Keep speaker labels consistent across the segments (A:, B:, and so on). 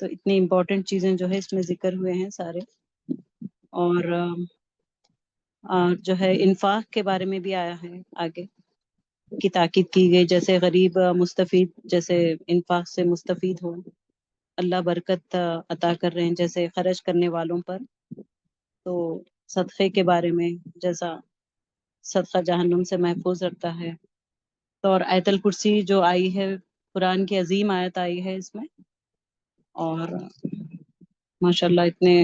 A: تو اتنی امپورٹنٹ چیزیں جو ہے اس میں ذکر ہوئے ہیں سارے. اور جو ہے انفاق کے بارے میں بھی آیا ہے آگے کی تاکید کی گئی، جیسے غریب مستفید جیسے انفاق سے مستفید ہو، اللہ برکت عطا کر رہے ہیں جیسے خرچ کرنے والوں پر. تو صدقے کے بارے میں جیسا صدقہ جہنم سے محفوظ رکھتا ہے. تو اور آیت الکرسی جو آئی ہے، قرآن کی عظیم آیت آئی ہے اس میں، اور ماشاءاللہ اتنے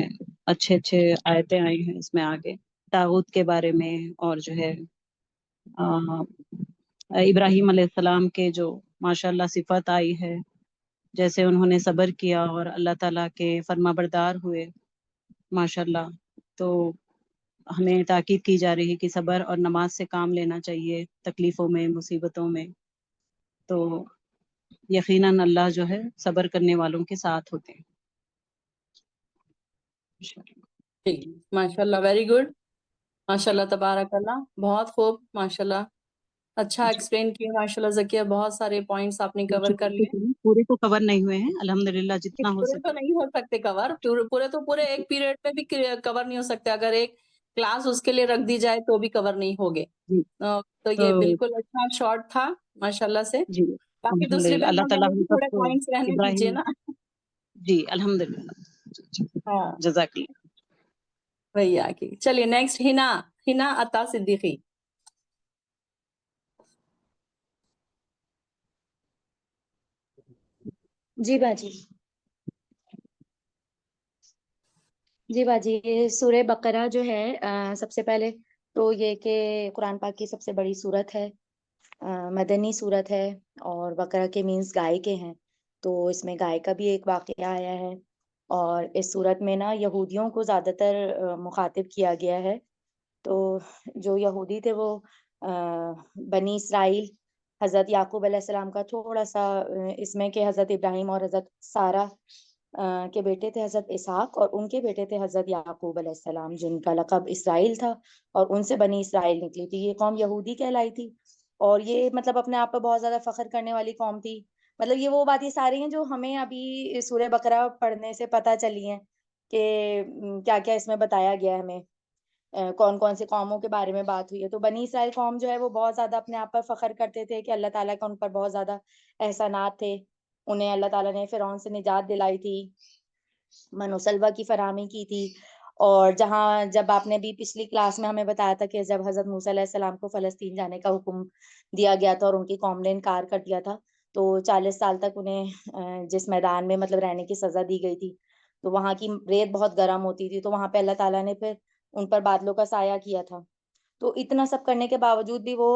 A: اچھے اچھے آیتیں آئی ہیں اس میں آگے طاغوت کے بارے میں، اور جو ہے ابراہیم علیہ السلام کے جو ماشاءاللہ صفت آئی ہے، جیسے انہوں نے صبر کیا اور اللہ تعالیٰ کے فرما بردار ہوئے ماشاءاللہ. تو ہمیں تاکید کی جا رہی ہے کہ صبر اور نماز سے کام لینا چاہیے تکلیفوں میں، مصیبتوں میں. تو یقیناً اللہ جو ہے صبر کرنے والوں کے ساتھ ہوتے ہیں.
B: جی ماشاء اللہ، ویری گڈ، ماشاء اللہ تبارک اللہ، بہت خوب، ماشاء اللہ اچھا ایکسپلین کیا ماشاء اللہ ذکیہ، بہت سارے پوائنٹس آپ نے کور کر لیے.
A: پورے تو کور نہیں ہوئے ہیں الحمدللہ، جتنا ہو
B: پورے
A: سکے.
B: تو نہیں ہو سکتے کور، پورے تو پورے ایک پیریڈ میں بھی کور نہیں ہو سکتے، اگر ایک کلاس اس کے لیے رکھ دی جائے تو بھی کور نہیں ہوگے.
A: جی
B: تو یہ بالکل اچھا شارٹ تھا ماشاء اللہ سے.
A: جی
B: باقی دوسری
A: الحمدللہ، اللہ
B: بہنوں کے
A: تعالیٰ
B: لیے
A: ہم
B: بھی
A: سب
B: تھوڑے
A: کو
B: پوائنٹس رہنے دیجیے
A: ابراہیم،
B: نا.
A: جی الحمدللہ،
B: ہاں
A: جزاک اللہ.
B: بھیا کی. چلیے نیکسٹ ہنا عطا صدیقی.
C: جی باجی. جی باجی، یہ سورہ بقرہ جو ہے سب سے پہلے تو یہ کہ قرآن پاک کی سب سے بڑی سورت ہے، مدنی سورت ہے، اور بقرہ کے مینس گائے کے ہیں، تو اس میں گائے کا بھی ایک واقعہ آیا ہے. اور اس سورت میں نا یہودیوں کو زیادہ تر مخاطب کیا گیا ہے. تو جو یہودی تھے وہ بنی اسرائیل، حضرت یعقوب علیہ السلام کا تھوڑا سا اس میں کہ حضرت ابراہیم اور حضرت سارہ کے بیٹے تھے حضرت اسحاق، اور ان کے بیٹے تھے حضرت یعقوب علیہ السلام، جن کا لقب اسرائیل تھا، اور ان سے بنی اسرائیل نکلی تھی. یہ قوم یہودی کہلائی تھی، اور یہ مطلب اپنے آپ پہ بہت زیادہ فخر کرنے والی قوم تھی. مطلب یہ وہ باتیں ساری ہیں جو ہمیں ابھی سورہ بقرہ پڑھنے سے پتہ چلی ہیں کہ کیا کیا اس میں بتایا گیا ہے ہمیں، کون کون سی قوموں کے بارے میں بات ہوئی ہے. تو بنی اسرائیل قوم جو ہے وہ بہت زیادہ اپنے آپ پر فخر کرتے تھے کہ اللہ تعالیٰ کا ان پر بہت زیادہ احسانات تھے. انہیں اللہ تعالیٰ نے فرعون سے نجات دلائی تھی، من و سلوہ کی فراہمی کی تھی. اور جہاں جب آپ نے بھی پچھلی کلاس میں ہمیں بتایا تھا کہ جب حضرت موسیٰ علیہ السلام کو فلسطین جانے کا حکم دیا گیا تھا اور ان کی قوم نے انکار کر دیا تھا، تو 40 سال تک انہیں جس میدان میں مطلب رہنے کی سزا دی گئی تھی، تو وہاں کی ریت بہت گرم ہوتی تھی، تو وہاں پہ اللہ تعالیٰ نے پھر ان پر بادلوں کا سایہ کیا تھا. تو اتنا سب کرنے کے باوجود بھی وہ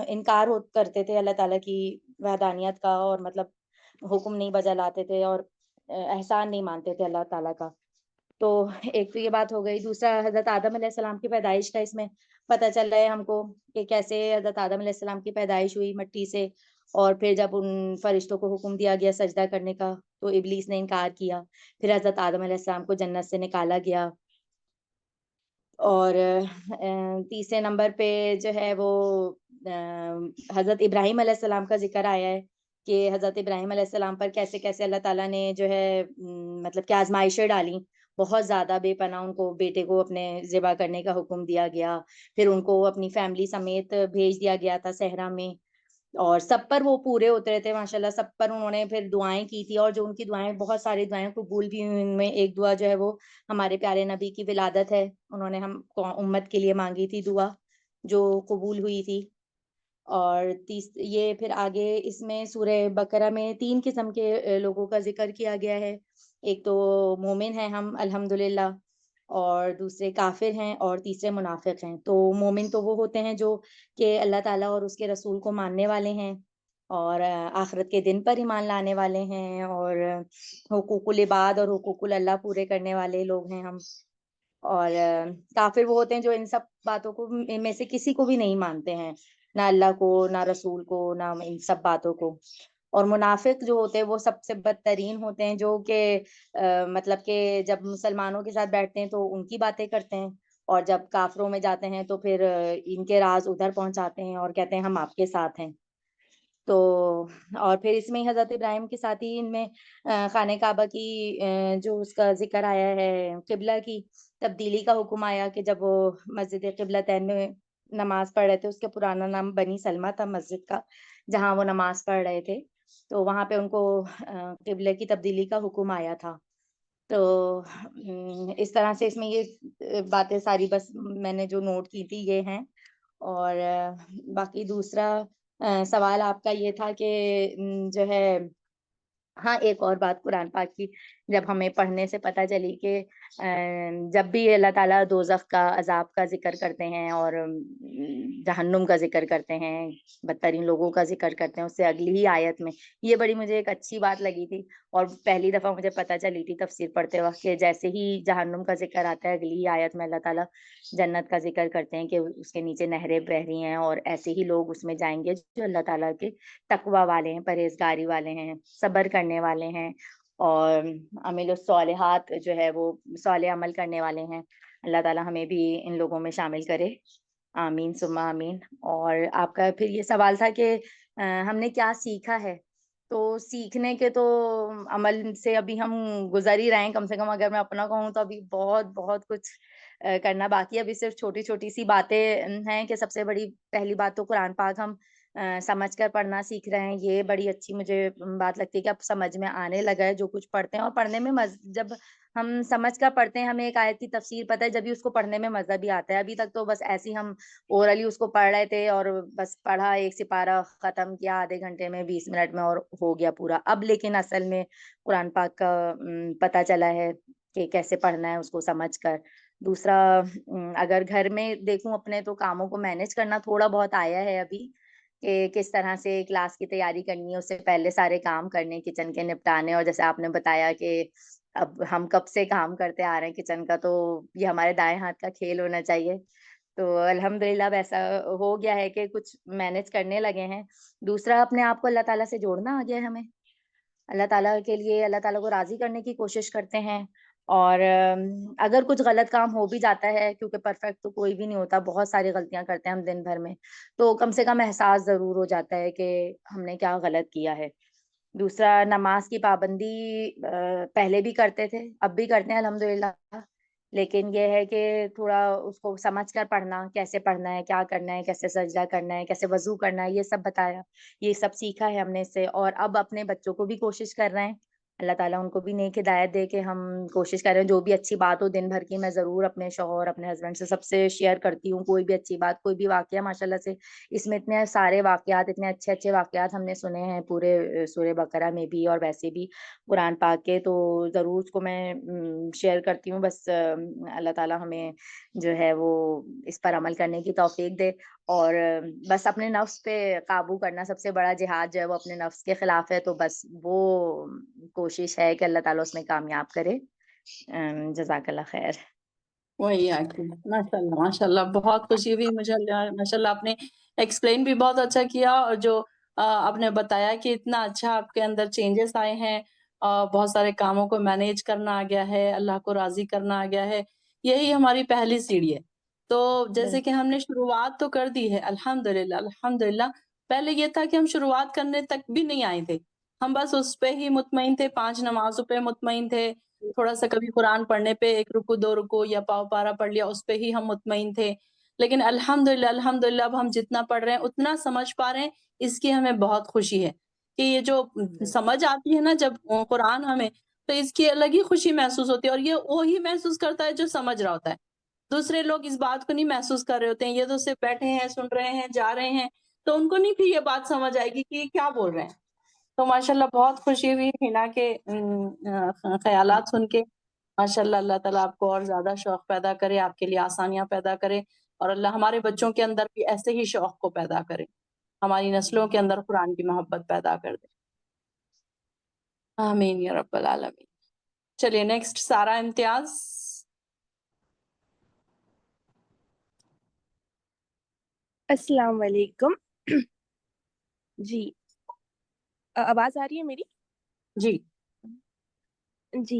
C: انکار کرتے تھے اللہ تعالیٰ کی وحدانیت کا، اور مطلب حکم نہیں بجا لاتے تھے، اور احسان نہیں مانتے تھے اللہ تعالیٰ کا. تو ایک تو یہ بات ہو گئی. دوسرا حضرت آدم علیہ السلام کی پیدائش کا اس میں پتہ چل رہا ہے ہم کو کہ کیسے حضرت آدم علیہ السلام کی پیدائش ہوئی مٹی سے، اور پھر جب ان فرشتوں کو حکم دیا گیا سجدہ کرنے کا تو ابلیس نے انکار کیا، پھر حضرت آدم علیہ السلام کو جنت سے نکالا گیا. اور تیسرے نمبر پہ جو ہے وہ حضرت ابراہیم علیہ السلام کا ذکر آیا ہے کہ حضرت ابراہیم علیہ السلام پر کیسے کیسے اللہ تعالیٰ نے جو ہے مطلب کہ آزمائشیں ڈالیں، بہت زیادہ بے پناہ ان کو بیٹے کو اپنے ذبح کرنے کا حکم دیا گیا، پھر ان کو اپنی فیملی سمیت بھیج دیا گیا تھا صحرا میں، اور سب پر وہ پورے اترے تھے ماشاءاللہ. سب پر انہوں نے پھر دعائیں کی تھی، اور جو ان کی دعائیں بہت ساری دعائیں قبول بھی ہوئی، ان میں ایک دعا جو ہے وہ ہمارے پیارے نبی کی ولادت ہے، انہوں نے ہم امت کے لیے مانگی تھی دعا جو قبول ہوئی تھی. اور یہ پھر آگے اس میں سورہ بقرہ میں 3 قسم کے لوگوں کا ذکر کیا گیا ہے. ایک تو مومن ہیں ہم الحمدللہ، اور دوسرے کافر ہیں، اور تیسرے منافق ہیں. تو مومن تو وہ ہوتے ہیں جو کہ اللہ تعالیٰ اور اس کے رسول کو ماننے والے ہیں، اور آخرت کے دن پر ایمان لانے والے ہیں، اور حقوق العباد اور حقوق اللہ پورے کرنے والے لوگ ہیں ہم. اور کافر وہ ہوتے ہیں جو ان سب باتوں کو ان میں سے کسی کو بھی نہیں مانتے ہیں، نہ اللہ کو، نہ رسول کو، نہ ان سب باتوں کو. اور منافق جو ہوتے ہیں وہ سب سے بدترین ہوتے ہیں، جو کہ مطلب کہ جب مسلمانوں کے ساتھ بیٹھتے ہیں تو ان کی باتیں کرتے ہیں، اور جب کافروں میں جاتے ہیں تو پھر ان کے راز ادھر پہنچاتے ہیں اور کہتے ہیں ہم آپ کے ساتھ ہیں. تو اور پھر اس میں حضرت ابراہیم کے ساتھ ہی ان میں خانہ کعبہ کی جو اس کا ذکر آیا ہے، قبلہ کی تبدیلی کا حکم آیا کہ جب وہ مسجد قبلتین میں نماز پڑھ رہے تھے، اس کا پرانا نام بنی سلمہ تھا مسجد کا، جہاں وہ نماز پڑھ رہے تھے، تو وہاں پہ ان کو قبلے کی تبدیلی کا حکم آیا تھا. تو اس طرح سے اس میں یہ باتیں ساری بس میں نے جو نوٹ کی تھی یہ ہیں. اور باقی دوسرا سوال آپ کا یہ تھا کہ جو ہے، ہاں ایک اور بات قرآن پاک کی جب ہمیں پڑھنے سے پتہ چلی کہ جب بھی اللہ تعالیٰ دوزخ کا عذاب کا ذکر کرتے ہیں اور جہنم کا ذکر کرتے ہیں، بدترین لوگوں کا ذکر کرتے ہیں، اس سے اگلی ہی آیت میں یہ بڑی مجھے ایک اچھی بات لگی تھی، اور پہلی دفعہ مجھے پتہ چلی تھی تفسیر پڑھتے وقت کہ جیسے ہی جہنم کا ذکر آتا ہے اگلی ہی آیت میں اللہ تعالیٰ جنت کا ذکر کرتے ہیں کہ اس کے نیچے نہریں بہہ رہی ہیں، اور ایسے ہی لوگ اس میں جائیں گے جو اللہ تعالیٰ کے تقوی والے ہیں، پرہیزگاری والے ہیں، صبر کرنے والے ہیں، اور عمل الصالحات جو ہے وہ صالح عمل کرنے والے ہیں. اللہ تعالیٰ ہمیں بھی ان لوگوں میں شامل کرے، آمین ثم آمین. اور آپ کا پھر یہ سوال تھا کہ ہم نے کیا سیکھا ہے، تو سیکھنے کے تو عمل سے ابھی ہم گزر ہی رہے ہیں، کم سے کم اگر میں اپنا کہوں تو ابھی بہت بہت کچھ کرنا باقی ہے. ابھی صرف چھوٹی چھوٹی سی باتیں ہیں کہ سب سے بڑی پہلی بات تو قرآن پاک ہم سمجھ کر پڑھنا سیکھ رہے ہیں. یہ بڑی اچھی مجھے بات لگتی ہے کہ اب سمجھ میں آنے لگا ہے جو کچھ پڑھتے ہیں، اور پڑھنے میں جب ہم سمجھ کر پڑھتے ہیں ہمیں ایک آیت کی تفسیر پتہ ہے، جب بھی اس کو پڑھنے میں مزہ بھی آتا ہے. ابھی تک تو بس ایسے ہی ہم اورلی اس کو پڑھ رہے تھے اور بس پڑھا، ایک سپارہ ختم کیا آدھے گھنٹے میں 20 منٹ میں اور ہو گیا پورا. اب لیکن اصل میں قرآن پاک کا پتہ چلا ہے کہ کیسے پڑھنا ہے اس کو سمجھ کر. دوسرا اگر گھر میں دیکھوں اپنے تو کاموں کو مینیج کرنا تھوڑا بہت آیا ہے ابھی، کہ کس طرح سے کلاس کی تیاری کرنی ہے، اس سے پہلے سارے کام کرنے، کچن کے نپٹانے. اور جیسے آپ نے بتایا کہ اب ہم کب سے کام کرتے آ رہے ہیں کچن کا، تو یہ ہمارے دائیں ہاتھ کا کھیل ہونا چاہیے. تو الحمدللہ اب ایسا ہو گیا ہے کہ کچھ مینیج کرنے لگے ہیں. دوسرا اپنے آپ کو اللہ تعالیٰ سے جوڑنا آ گیا ہے ہمیں، اللہ تعالیٰ کے لیے اللہ تعالیٰ کو راضی کرنے کی کوشش کرتے ہیں. اور اگر کچھ غلط کام ہو بھی جاتا ہے، کیونکہ پرفیکٹ تو کوئی بھی نہیں ہوتا، بہت ساری غلطیاں کرتے ہیں ہم دن بھر میں، تو کم سے کم احساس ضرور ہو جاتا ہے کہ ہم نے کیا غلط کیا ہے. دوسرا نماز کی پابندی پہلے بھی کرتے تھے، اب بھی کرتے ہیں الحمدللہ، لیکن یہ ہے کہ تھوڑا اس کو سمجھ کر پڑھنا، کیسے پڑھنا ہے، کیا کرنا ہے، کیسے سجدہ کرنا ہے، کیسے وضو کرنا ہے، یہ سب بتایا، یہ سب سیکھا ہے ہم نے اس سے. اور اب اپنے بچوں کو بھی کوشش کر رہے ہیں، اللہ تعالیٰ ان کو بھی نیک ہدایت دے کہ ہم کوشش کر رہے ہیں جو بھی اچھی بات ہو دن بھر کی میں ضرور اپنے شوہر اپنے ہسبینڈ سے سب سے شیئر کرتی ہوں. کوئی بھی اچھی بات، کوئی بھی واقعہ ماشاءاللہ سے اس میں اتنے سارے واقعات، اتنے اچھے اچھے واقعات ہم نے سنے ہیں پورے سورہ بقرہ میں بھی اور ویسے بھی قرآن پاک کے، تو ضرور اس کو میں شیئر کرتی ہوں. بس اللہ تعالیٰ ہمیں جو ہے وہ اس پر عمل کرنے کی توفیق دے. اور بس اپنے نفس پہ قابو کرنا سب سے بڑا جہاد جو ہے وہ اپنے نفس کے خلاف ہے، تو بس وہ کوشش ہے کہ اللہ تعالیٰ اس میں کامیاب کرے. جزاک اللہ خیر.
B: وہی ماشاء اللہ ماشاء اللہ، بہت خوشی ہوئی مجھے. ماشاء اللہ آپ نے ایکسپلین بھی بہت اچھا کیا، اور جو آپ نے بتایا کہ اتنا اچھا آپ کے اندر چینجز آئے ہیں، بہت سارے کاموں کو مینیج کرنا آ گیا ہے، اللہ کو راضی کرنا آ گیا ہے. یہی ہماری پہلی سیڑھی ہے. تو جیسے کہ ہم نے شروعات تو کر دی ہے الحمدللہ الحمدللہ. پہلے یہ تھا کہ ہم شروعات کرنے تک بھی نہیں آئے تھے، ہم بس اس پہ ہی مطمئن تھے، 5 نمازوں پہ مطمئن تھے، تھوڑا سا کبھی قرآن پڑھنے پہ 1 رکو 2 رکو یا پاؤ پارا پڑھ لیا اس پہ ہی ہم مطمئن تھے. لیکن الحمدللہ الحمدللہ اب ہم جتنا پڑھ رہے ہیں اتنا سمجھ پا رہے ہیں، اس کی ہمیں بہت خوشی ہے کہ یہ جو سمجھ آتی ہے نا جب قرآن ہمیں، تو اس کی الگ ہی خوشی محسوس ہوتی ہے. اور یہ وہی محسوس کرتا ہے جو سمجھ رہا ہوتا ہے، دوسرے لوگ اس بات کو نہیں محسوس کر رہے ہوتے ہیں. یہ تو صرف بیٹھے ہیں، سن رہے ہیں، جا رہے ہیں، تو ان کو نہیں پھر یہ بات سمجھ آئے گی کہ یہ کیا بول رہے ہیں. تو ماشاءاللہ بہت خوشی ہوئی ہنا کے خیالات سن کے. ماشاءاللہ اللہ تعالیٰ آپ کو اور زیادہ شوق پیدا کرے، آپ کے لیے آسانیاں پیدا کرے، اور اللہ ہمارے بچوں کے اندر بھی ایسے ہی شوق کو پیدا کرے، ہماری نسلوں کے اندر قرآن کی محبت پیدا کر دے. آمین یا رب العالمین. چلیے نیکسٹ سارا امتیاز.
D: السلام علیکم. جی آواز آ رہی ہے میری؟
B: جی
D: جی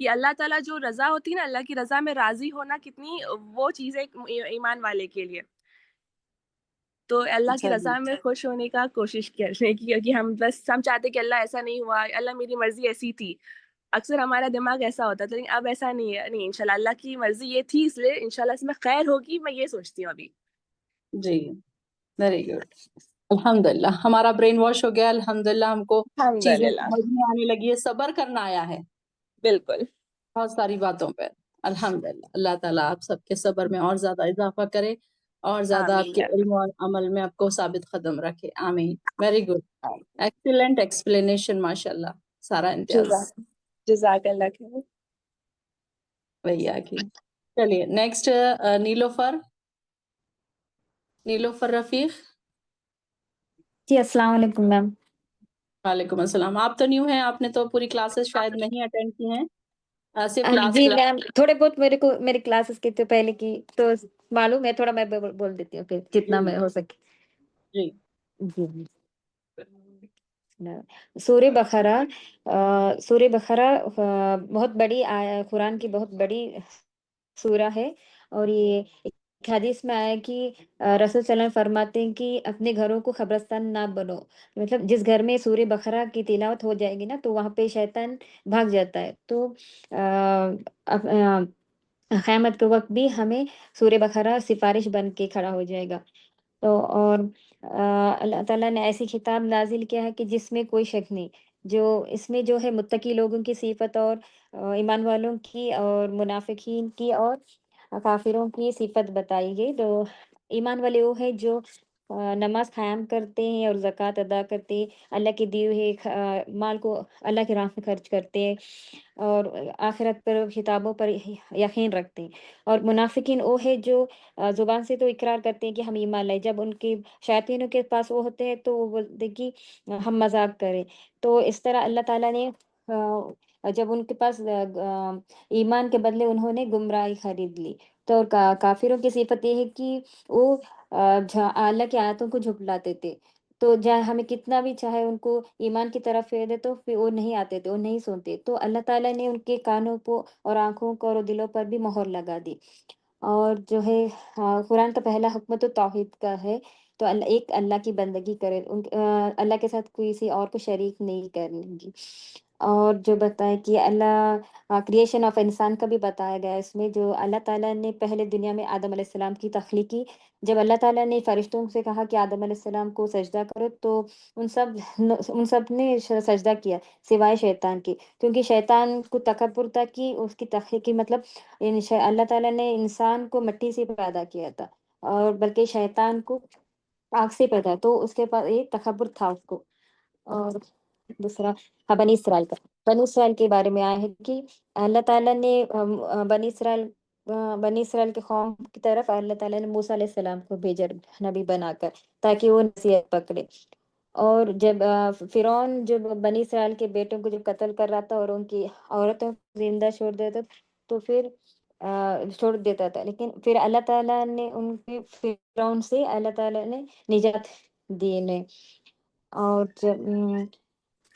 D: کہ اللہ تعالیٰ جو رضا ہوتی ہے نا، اللہ کی رضا میں راضی ہونا کتنی وہ چیز ہے ایمان والے کے لیے. تو اللہ کی
B: اچھا جی.
D: رضا میں خوش ہونے کا کوشش کرنے کی کہ ہم بس ہم چاہتے کہ اللہ ایسا نہیں ہوا، اللہ میری مرضی ایسی تھی. اکثر ہمارا دماغ ایسا ہوتا ہے، لیکن اب ایسا نہیں ہے. نہیں، انشاءاللہ اللہ کی مرضی یہ تھی، اس لیے انشاءاللہ اس میں خیر ہوگی، میں یہ سوچتی ہوں ابھی.
B: جی ویری گڈ. الحمدللہ ہمارا برین واش ہو گیا. الحمدللہ ہم کو چیزیں
D: الحمدللہ.
B: سمجھ میں آنے لگی ہے. صبر کرنا آیا ہے
D: بالکل.
B: بہت ساری باتوں پہ. الحمدللہ اللہ تعالیٰ آپ سب کے صبر میں اور زیادہ اضافہ کرے اور زیادہ آپ
D: آمین
B: کے
D: یا رب.
B: علم اور عمل میں آپ کو ثابت قدم رکھے. آمین. Very good. ایکسیلنٹ ایکسپلینیشن ماشاء اللہ. سارا امتیاز
D: جزاک اللہ خیر.
B: بھیا کی. چلیے نیکسٹ نیلوفر. نیلوفر رفیق.
E: جی السلام علیکم میم.
B: وعلیکم السلام. آپ تو نیو ہیں, آپ نے تو پوری کلاسز شاید نہیں اٹینڈ کی ہیں. صرف لاسٹ
E: جی میم تھوڑے بہت میری کلاسز کی تو پہلے کی تو معلوم ہے, تھوڑا میں بول دیتی ہوں پھر جتنا میں ہو سکے.
B: جی
E: جی سورہ بقرہ بہت بڑی قرآن کی بہت بڑی سورہ ہے. اور یہ ایک حدیث میں آیا کہ رسول صلی اللہ علیہ وسلم فرماتے ہیں کہ اپنے گھروں کو قبرستان نہ بنو. مطلب جس گھر میں سورہ بقرہ کی تلاوت ہو جائے گی نا تو وہاں پہ شیطان بھاگ جاتا ہے. تو قیامت کے وقت بھی ہمیں سورہ بقرہ سفارش بن کے کھڑا ہو جائے گا. تو اور اللہ تعالیٰ نے ایسی کتاب نازل کیا ہے کہ جس میں کوئی شک نہیں. جو اس میں جو ہے متقی لوگوں کی صفت اور ایمان والوں کی اور منافقین کی اور کافروں کی صفت بتائی گئی. تو ایمان والے وہ ہے جو نماز قائم کرتے ہیں اور زکوٰۃ ادا کرتے ہیں, اللہ کے دیے ہوئے مال کو اللہ کی راہ میں خرچ کرتے ہیں اور آخرت پر کتابوں پر یقین رکھتے ہیں. اور منافقین وہ ہے جو زبان سے تو اقرار کرتے ہیں کہ ہم ایمان لائے, جب ان کے شیاطینوں کے پاس وہ ہوتے ہیں تو وہ بولتے ہیں کہ ہم مذاق کریں. تو اس طرح اللہ تعالیٰ نے جب ان کے پاس ایمان کے بدلے انہوں نے گمراہی خرید لی. تو کافروں کی صفت یہ ہے کہ وہ اللہ کی آیتوں کو جھٹلاتے تھے. تو ہمیں کتنا بھی چاہے ان کو ایمان کی طرف پھیر دے تو پھر وہ نہیں آتے تھے, وہ نہیں سنتے. تو اللہ تعالیٰ نے ان کے کانوں کو اور آنکھوں کو اور دلوں پر بھی مہر لگا دی. اور جو ہے قرآن کا پہلا حکم تو توحید کا ہے. تو ایک اللہ کی بندگی کرے, اللہ کے ساتھ کسی اور کو شریک نہیں کریں گی. اور جو بتائے کہ اللہ کریشن آف انسان کا بھی بتایا گیا اس میں. جو اللہ تعالیٰ نے پہلے دنیا میں آدم علیہ السلام کی تخلیق کی. جب اللہ تعالیٰ نے فرشتوں سے کہا کہ آدم علیہ السلام کو سجدہ کرو تو ان سب نے سجدہ کیا سوائے شیطان کے, کیونکہ شیطان کو تکبر تھا کہ اس کی تخلیق کی مطلب اللہ تعالیٰ نے انسان کو مٹی سے پیدا کیا تھا اور بلکہ شیطان کو آگ سے پیدا, تو اس کے پاس ایک تکبر تھا اس کو. اور دوسرا بنی اسرائیل کے بارے میں آیا ہے کہ اللہ تعالیٰ نے بنی اسرائیل کے قوم کی طرف اللہ تعالیٰ نے موسیٰ علیہ السلام کو بھیجا نبی بنا کر تاکہ وہ نصیحت پکڑے. اور جب فرعون جب بنی اسرائیل کے بیٹوں کو جب قتل کر رہا تھا اور ان کی عورتوں کو زندہ چھوڑ دیتا تو پھر چھوڑ دیتا تھا, لیکن پھر اللہ تعالیٰ نے ان کے فرعون سے اللہ تعالیٰ نے نجات دی انہیں. اور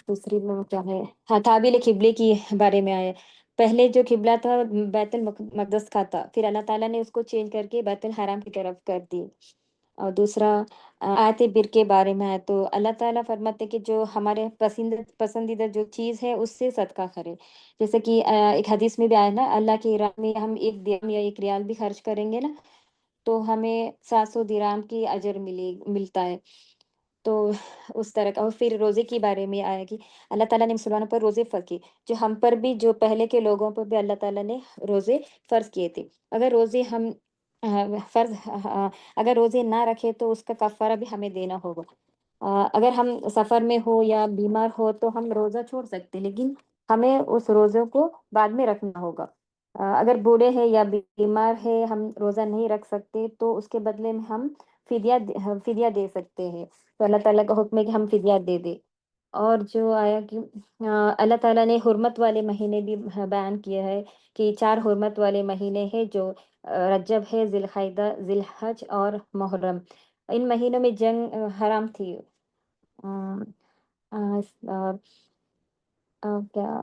E: دوسری میں کیا ہے تعبیل قبلے کی بارے میں آیا. پہلے جو قبلہ تھا بیت المقدس کا تھا, پھر اللہ تعالیٰ نے اس کو چینج کر کے بیت الحرام کی طرف کر دی. اور دوسرا آیت بر کے بارے میں ہے تو اللہ تعالیٰ فرماتے کہ جو ہمارے پسندیدہ جو چیز ہے اس سے صدقہ کرے. جیسے کہ ایک حدیث میں بھی آیا نا, اللہ کی راہ میں ہم 1 درہم یا 1 ریال بھی خرچ کریں گے نا تو ہمیں 700 درہم کی اجر ملتا ہے. تو اس طرح کا. اور پھر روزے کے بارے میں آیا کہ اللہ تعالیٰ نے مسلمانوں پر روزے فرض کیے, جو ہم پر بھی جو پہلے کے لوگوں پر بھی اللہ تعالیٰ نے روزے فرض کیے تھے. اگر روزے نہ رکھے تو اس کا کفارہ بھی ہمیں دینا ہوگا. اگر ہم سفر میں ہو یا بیمار ہو تو ہم روزہ چھوڑ سکتے, لیکن ہمیں اس روزوں کو بعد میں رکھنا ہوگا. اگر بوڑھے ہیں یا بیمار ہے ہم روزہ نہیں رکھ سکتے تو اس کے بدلے میں ہم فدیہ دے سکتے ہیں. تو اللہ تعالیٰ کا حکم ہے کہ ہم فدیہ دے دیں. اور جو آیا کہ اللہ تعالیٰ نے حرمت والے مہینے بھی بیان کیا ہے کہ 4 حرمت والے مہینے ہیں جو رجب ہے, ذی القعدہ, ذی الحج اور محرم. ان مہینوں میں جنگ حرام تھی. کیا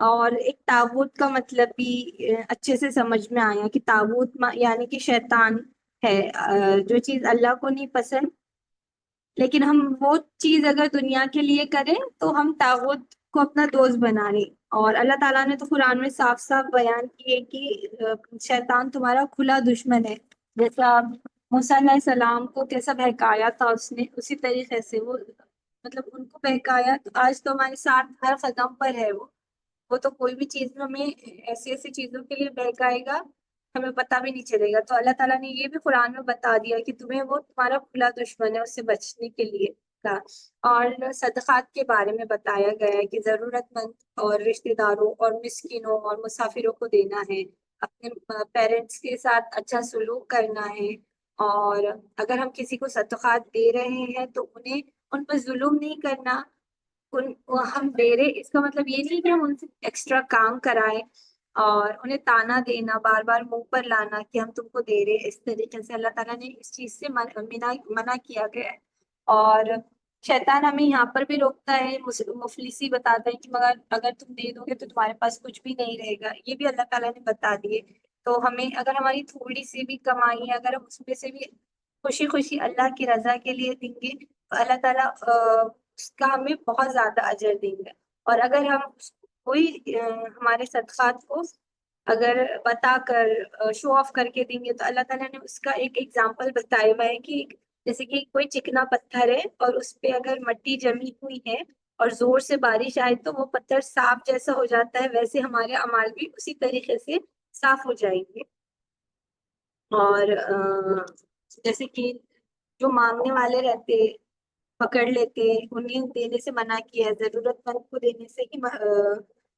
F: اور ایک طاغوت کا مطلب بھی اچھے سے سمجھ میں آیا کہ طاغوت یعنی کہ شیطان ہے، جو چیز اللہ کو نہیں پسند، لیکن ہم وہ چیز اگر دنیا کے لیے کریں تو ہم طاغوت کو اپنا دوست بنا لیں۔ اور اللہ تعالیٰ نے تو قرآن میں صاف صاف بیان کیے کہ شیطان تمہارا کھلا دشمن ہے، جیسا موسیٰ علیہ السلام کو کیسا بہکایا تھا اس نے، اسی طریقے سے وہ مطلب ان کو بہکایا، تو آج تو ہمارے ساتھ ہر قدم پر ہے وہ تو کوئی بھی چیز میں ہمیں ایسی ایسی چیزوں کے لیے بہکائے گا ہمیں پتہ بھی نہیں چلے گا۔ تو اللہ تعالیٰ نے یہ بھی قرآن میں بتا دیا کہ تمہیں وہ تمہارا کھلا دشمن ہے، اس سے بچنے کے لیے کا۔ اور صدقات کے بارے میں بتایا گیا ہے کہ ضرورت مند اور رشتہ داروں اور مسکینوں اور مسافروں کو دینا ہے، اپنے پیرنٹس کے ساتھ اچھا سلوک کرنا ہے، اور اگر ہم کسی کو صدقات دے رہے ہیں تو انہیں ان پر ظلم نہیں کرنا، ہم دے رہے اس کا مطلب یہ نہیں کہ ہم ان سے ایکسٹرا کام کرائیں اور انہیں تانا دینا، بار بار منہ پر لانا کہ ہم تم کو دے رہے، اس طریقے سے اللہ تعالیٰ نے اس چیز سے منع کیا گیا ہے۔ اور شیطان ہمیں یہاں پر بھی روکتا ہے، مفلسی بتاتا ہے کہ مگر اگر تم دے دو گے تو تمہارے پاس کچھ بھی نہیں رہے گا، یہ بھی اللہ تعالیٰ نے بتا دیے۔ تو ہمیں اگر ہماری تھوڑی سی بھی کمائی ہے، اگر ہم اس میں سے بھی خوشی خوشی اللہ کی رضا کے لیے دیں گے تو اللہ تعالیٰ اس کا ہمیں بہت زیادہ اجر دیں گے۔ اور اگر ہم کوئی ہمارے صدقات کو اگر بتا کر شو آف کر کے دیں گے تو اللہ تعالیٰ نے اس کا ایک ایگزامپل بتایا ہوا ہے کہ جیسے کہ کوئی چکنا پتھر ہے اور اس پہ اگر مٹی جمی ہوئی ہے اور زور سے بارش آئے تو وہ پتھر صاف جیسا ہو جاتا ہے، ویسے ہمارے اعمال بھی اسی طریقے سے صاف ہو جائیں گے۔ اور جیسے کہ جو مانگنے والے رہتے پکڑ لیتے، انہیں دینے سے منع کیا ہے، ضرورت مند کو دینے سے ہی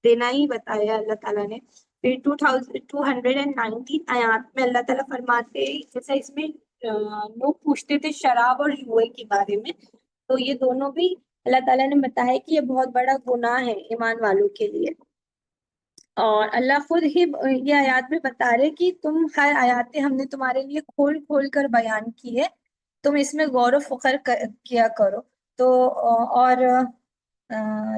F: دینا ہی بتایا اللہ تعالیٰ نے۔ پھر 219 آیات میں اللہ تعالیٰ فرماتے جیسا اس میں لوگ پوچھتے تھے شراب اور جوئے کے بارے میں، تو یہ دونوں بھی اللہ تعالیٰ نے بتایا کہ یہ بہت بڑا گناہ ہے ایمان والوں کے لیے۔ اور اللہ خود ہی یہ آیات میں بتا رہے کہ تم ہر آیاتیں ہم نے تمہارے لیے کھول کھول کر بیان کی ہے، تم اس میں غور و فکر کیا کرو۔ تو اور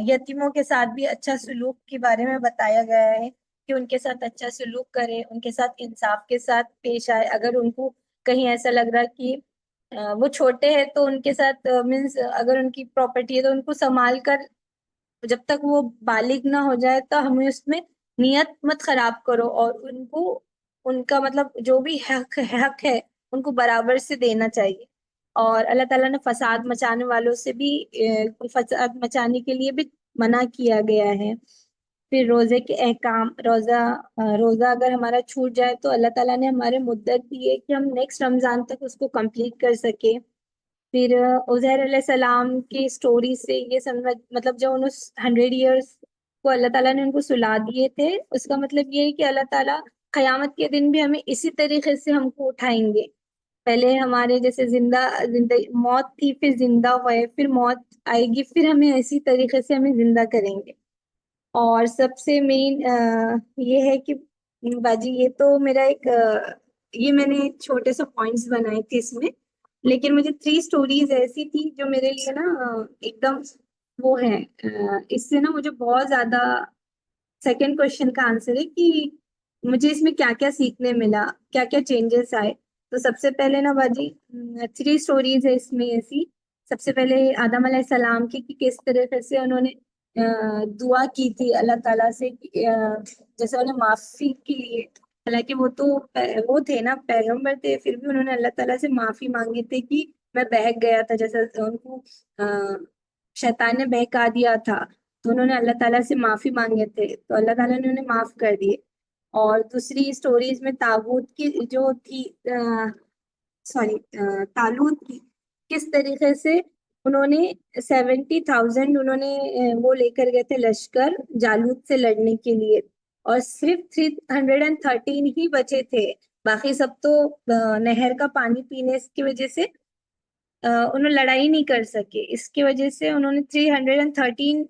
F: یتیموں کے ساتھ بھی اچھا سلوک کے بارے میں بتایا گیا ہے کہ ان کے ساتھ اچھا سلوک کرے، ان کے ساتھ انصاف کے ساتھ پیش آئے۔ اگر ان کو کہیں ایسا لگ رہا کہ وہ چھوٹے ہیں تو ان کے ساتھ مینس اگر ان کی پراپرٹی ہے تو ان کو سنبھال کر جب تک وہ بالغ نہ ہو جائے تو ہمیں اس میں نیت مت خراب کرو، اور ان کو ان کا مطلب جو بھی حق ہے ان کو برابر سے دینا چاہیے۔ اور اللہ تعالیٰ نے فساد مچانے والوں سے بھی فساد مچانے کے لیے بھی منع کیا گیا ہے۔ پھر روزے کے احکام، روزہ اگر ہمارا چھوٹ جائے تو اللہ تعالیٰ نے ہمارے مدت دی ہے کہ ہم نیکسٹ رمضان تک اس کو کمپلیٹ کر سکے۔ پھر عزیر علیہ السلام کی سٹوری سے یہ سمجھ مطلب جو انہوں 100 ایئرس کو اللہ تعالیٰ نے ان کو سلا دیے تھے، اس کا مطلب یہ ہے کہ اللہ تعالیٰ قیامت کے دن بھی ہمیں اسی طریقے سے ہم کو اٹھائیں گے۔ پہلے ہمارے جیسے زندہ موت تھی، پھر زندہ ہوئے، پھر موت آئے گی، پھر ہمیں اسی طریقے سے ہمیں زندہ کریں گے۔ اور سب سے مین یہ ہے کہ باجی یہ تو میرا ایک یہ میں نے چھوٹے سے پوائنٹس بنائے تھے اس میں، لیکن مجھے 3 سٹوریز ایسی تھی جو میرے لیے نا ایک دم وہ ہے، اس سے نا مجھے بہت زیادہ سیکنڈ کوشچن کا آنسر ہے کہ مجھے اس میں کیا کیا سیکھنے ملا، کیا کیا چینجز آئے۔ تو سب سے پہلے نا باجی 3 سٹوریز ہے اس میں ایسی۔ سب سے پہلے آدم علیہ السلام کی کہ کس طریقے سے انہوں نے دعا کی تھی اللہ تعالیٰ سے، جیسے انہیں معافی کے لیے، حالانکہ وہ تو وہ تھے نا پیغمبر تھے، پھر بھی انہوں نے اللہ تعالیٰ سے معافی مانگی تھی کہ میں بہک گیا تھا، جیسا ان کو شیطان نے بہکا دیا تھا، تو انہوں نے اللہ تعالیٰ سے معافی مانگے تھے تو اللہ تعالیٰ نے انہیں معاف کر دیے۔ اور دوسری سٹوریز میں طاغوت کی جو تھی طالوت کی کس طریقے سے انہوں نے 70,000 انہوں نے وہ لے کر گئے تھے لشکر جالوت سے لڑنے کے لیے، اور صرف 313 ہی بچے تھے، باقی سب تو نہر کا پانی پینے کی وجہ سے انہوں لڑائی نہیں کر سکے، اس کی وجہ سے انہوں نے 313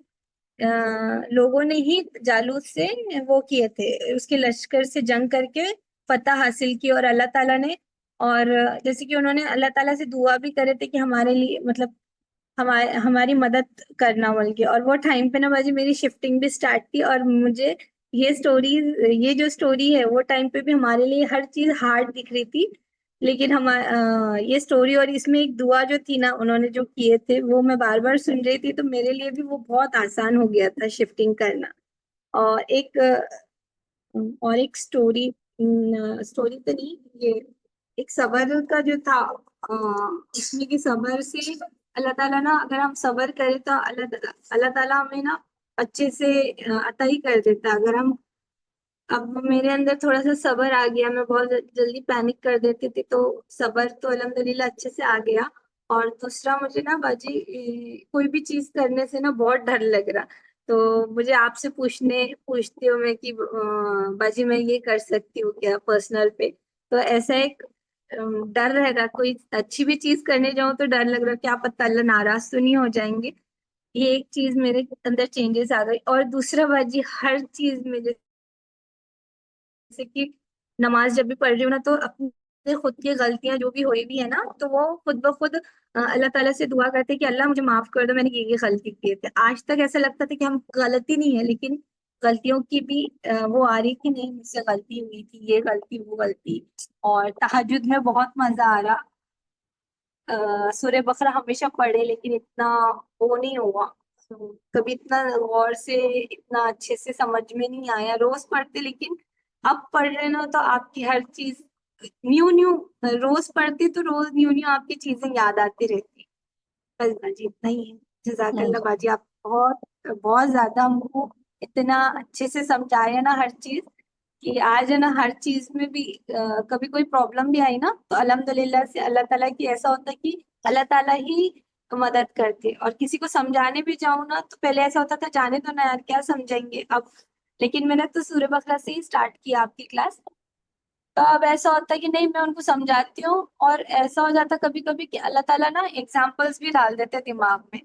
F: لوگوں نے ہی جالوت سے وہ کیے تھے، اس کے لشکر سے جنگ کر کے فتح حاصل کی۔ اور اللہ تعالیٰ نے اور جیسے کہ انہوں نے اللہ تعالیٰ سے دعا بھی کرے تھے کہ ہمارے لیے مطلب
G: ہماری مدد کرنا بول کے. اور وہ ٹائم پہ نا باجی میری شفٹنگ بھی اسٹارٹ تھی, اور مجھے یہ جو اسٹوری ہے وہ ٹائم پہ بھی ہمارے لیے ہر چیز ہارڈ دکھ رہی تھی, لیکن یہ اسٹوری اور اس میں ایک دعا جو تھی نا انہوں نے جو کیے تھے وہ میں بار بار سن رہی تھی, تو میرے لیے بھی وہ بہت آسان ہو گیا تھا شفٹنگ کرنا. اور ایک اسٹوری تو نہیں, یہ ایک صبر کا جو تھا, اس میں کہ صبر سے اللہ تعالیٰ نا, اگر ہم صبر کریں تو اللہ تعالیٰ ہمیں نا اچھے سے عطا ہی کر دیتا. اگر ہم, اب میرے اندر تھوڑا سا صبر آ گیا, میں بہت جلدی پینک کر دیتی تھی, تو صبر تو الحمدللہ اچھے سے آ گیا. اور دوسرا مجھے نا باجی کوئی بھی چیز کرنے سے نا بہت ڈر لگ رہا, تو مجھے آپ سے پوچھتی ہوں میں کہ باجی میں یہ کر سکتی ہوں کیا پرسنل پہ. تو ایسا ایک ڈر رہ رہا, کوئی اچھی بھی چیز کرنے جاؤں تو ڈر لگ رہا کیا پتہ اللہ ناراض تو نہیں ہو جائیں گے. یہ ایک چیز میرے اندر چینجز آ گئی. اور دوسرا باجی ہر چیز میں جیسے کہ نماز جب بھی پڑھ رہی ہوں نا, تو اپنے خود کی غلطیاں جو بھی ہوئی بھی ہے نا, تو وہ خود بخود اللہ تعالیٰ سے دعا کرتے کہ اللہ مجھے معاف کر دو, میں نے یہ غلطی کی تھی. آج تک ایسا لگتا تھا کہ ہم غلطی نہیں ہے, لیکن غلطیوں کی بھی وہ آ رہی تھی, نہیں مجھ سے غلطی ہوئی تھی, یہ غلطی وہ غلطی. اور تہجد میں بہت مزہ آ رہا. سورہ بقرہ ہمیشہ پڑھے لیکن اتنا وہ نہیں ہوا, کبھی اتنا غور سے اتنا اچھے سے سمجھ میں نہیں آیا. روز پڑھتے لیکن اب پڑھ رہے نا تو آپ کی ہر چیز نیو روز پڑھتی تو روز نیو آپ کی چیزیں یاد آتی رہتی. بس باجی اتنا ہی ہے. جزاک اللہ باجی, آپ بہت زیادہ ہم کو اتنا اچھے سے سمجھایا نا ہر چیز, کہ آج ہے نا ہر چیز میں بھی کبھی کوئی پرابلم بھی آئی نا تو الحمدللہ سے اللہ تعالیٰ کی ایسا ہوتا ہے کہ اللہ تعالیٰ ہی مدد کرتے. اور کسی کو سمجھانے بھی جاؤں نا تو پہلے ایسا ہوتا تھا جانے تو نا یار کیا سمجھیں گے اب, لیکن میں نے تو سورہ بقرہ سے ہی اسٹارٹ کیا آپ کی کلاس. تو اب ایسا ہوتا ہے کہ نہیں میں ان کو سمجھاتی ہوں, اور ایسا ہو جاتا کبھی کبھی کہ اللہ تعالیٰ نا ایگزامپلس بھی ڈال دیتے دماغ میں,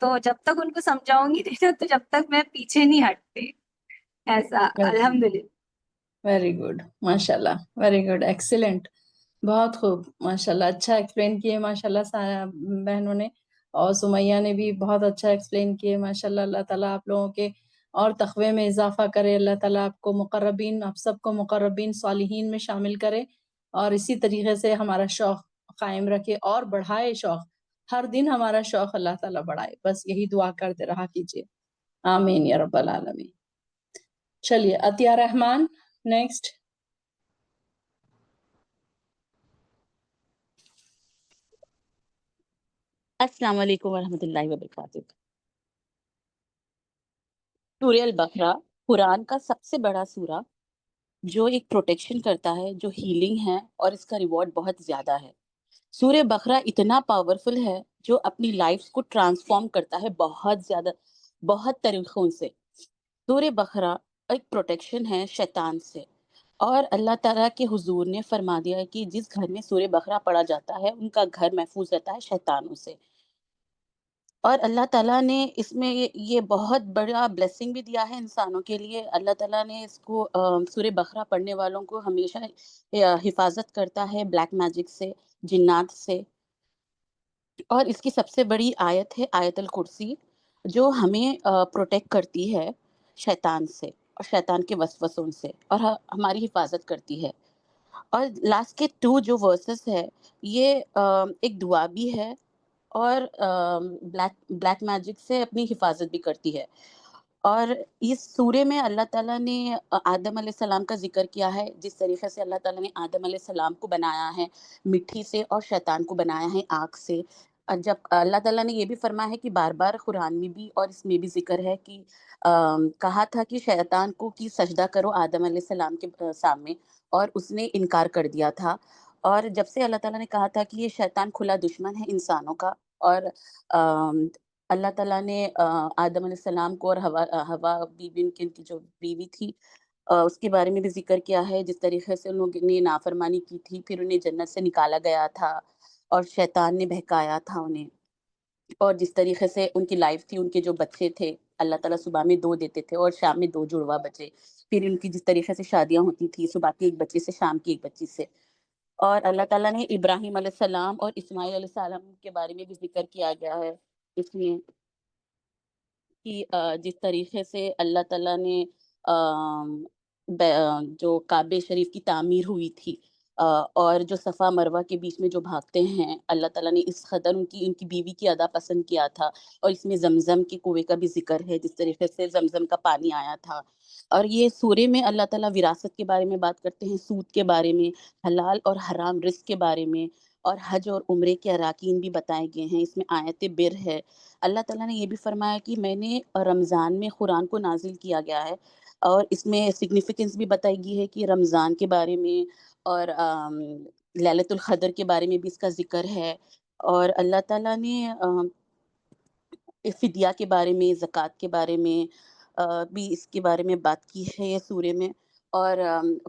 G: تو جب تک ان کو سمجھاؤں گی نہیں تو جب تک میں پیچھے نہیں ہٹتے. ایسا الحمدللہ.
B: ویری گڈ, ماشاء اللہ, ویری گڈ, ایکسیلنٹ, بہت خوب, ماشاء اللہ, اچھا ایکسپلین کیے ماشاء اللہ سارا بہنوں نے, اور سمیہ نے بھی بہت اچھا ایکسپلین کیے ماشاء اللہ. اللہ تعالیٰ آپ لوگوں کے اور تقوی میں اضافہ کرے, اللہ تعالیٰ آپ کو مقربین, آپ سب کو مقربین صالحین میں شامل کرے, اور اسی طریقے سے ہمارا شوق قائم رکھے اور بڑھائے شوق, ہر دن ہمارا شوق اللہ تعالیٰ بڑھائے, بس یہی دعا کرتے رہا کیجیے, آمین یا رب العالمین. چلیے عطیہ رحمان نیکسٹ.
H: السلام علیکم ورحمۃ اللہ وبرکاتہ. سورہ البقرہ قرآن کا سب سے بڑا سورہ جو ایک پروٹیکشن کرتا ہے, جو ہیلنگ ہے, اور اس کا ریوارڈ بہت زیادہ ہے. سورہ بقرہ اتنا پاورفل ہے جو اپنی لائف کو ٹرانسفارم کرتا ہے بہت زیادہ, بہت طریقوں سے. سورہ بقرہ ایک پروٹیکشن ہے شیطان سے, اور اللہ تعالیٰ کے حضور نے فرما دیا ہے کہ جس گھر میں سورہ بقرہ پڑھا جاتا ہے ان کا گھر محفوظ رہتا ہے شیطانوں سے. اور اللہ تعالیٰ نے اس میں یہ بہت بڑا بلیسنگ بھی دیا ہے انسانوں کے لیے. اللہ تعالیٰ نے اس کو سورہ بقرہ پڑھنے والوں کو ہمیشہ حفاظت کرتا ہے بلیک میجک سے, جنات سے. اور اس کی سب سے بڑی آیت ہے آیت الکرسی, جو ہمیں پروٹیکٹ کرتی ہے شیطان سے اور شیطان کے وسوسوں سے, اور ہماری حفاظت کرتی ہے. اور لاسٹ کے 2 جو ورسز ہے یہ ایک دعا بھی ہے, اور بلیک میجک سے اپنی حفاظت بھی کرتی ہے. اور اس سورے میں اللہ تعالیٰ نے آدم علیہ السلام کا ذکر کیا ہے, جس طریقے سے اللہ تعالیٰ نے آدم علیہ السلام کو بنایا ہے مٹی سے اور شیطان کو بنایا ہے آگ سے. اور جب اللہ تعالیٰ نے یہ بھی فرمایا ہے کہ بار بار قرآن میں بھی اور اس میں بھی ذکر ہے کہ کہا تھا کہ شیطان کو کہ سجدہ کرو آدم علیہ السلام کے سامنے, اور اس نے انکار کر دیا تھا. اور جب سے اللہ تعالیٰ نے کہا تھا کہ یہ شیطان کھلا دشمن ہے انسانوں کا, اور اللہ تعالیٰ نے آدم علیہ السلام کو اور ہوا بیوی ان کی جو بیوی تھی اس کے بارے میں بھی ذکر کیا ہے, جس طریقے سے ان لوگوں نے نافرمانی کی تھی, پھر انہیں جنت سے نکالا گیا تھا اور شیطان نے بہکایا تھا انہیں. اور جس طریقے سے ان کی لائف تھی, ان کے جو بچے تھے اللہ تعالیٰ صبح میں 2 دیتے تھے اور شام میں 2 جڑوا بچے, پھر ان کی جس طریقے سے شادیاں ہوتی تھی صبح کی ایک بچی سے شام کی ایک بچی سے. اور اللہ تعالیٰ نے ابراہیم علیہ السلام اور اسماعیل علیہ السلام کے بارے میں بھی ذکر کیا گیا ہے. اس میں کہ جس طریقے سے اللہ تعالیٰ نے جو کعبہ شریف کی تعمیر ہوئی تھی اور جو صفا مروہ کے بیچ میں جو بھاگتے ہیں، اللہ تعالیٰ نے اس قدر ان کی بیوی کی ادا پسند کیا تھا. اور اس میں زمزم کے کنویں کا بھی ذکر ہے، جس طریقے سے زمزم کا پانی آیا تھا. اور یہ سورے میں اللہ تعالیٰ وراثت کے بارے میں بات کرتے ہیں، سود کے بارے میں، حلال اور حرام رزق کے بارے میں، اور حج اور عمرے کے اراکین بھی بتائے گئے ہیں. اس میں آیت بر ہے. اللہ تعالیٰ نے یہ بھی فرمایا کہ میں نے رمضان میں قرآن کو نازل کیا گیا ہے، اور اس میں سگنیفیکنس بھی بتائی گئی ہے کہ رمضان کے بارے میں اور ليلۃ القدر کے بارے میں بھی اس کا ذکر ہے. اور اللہ تعالیٰ نے فدیہ کے بارے میں، زکوٰۃ کے بارے میں بھی اس کے بارے میں بات کی ہے یہ سورے میں. اور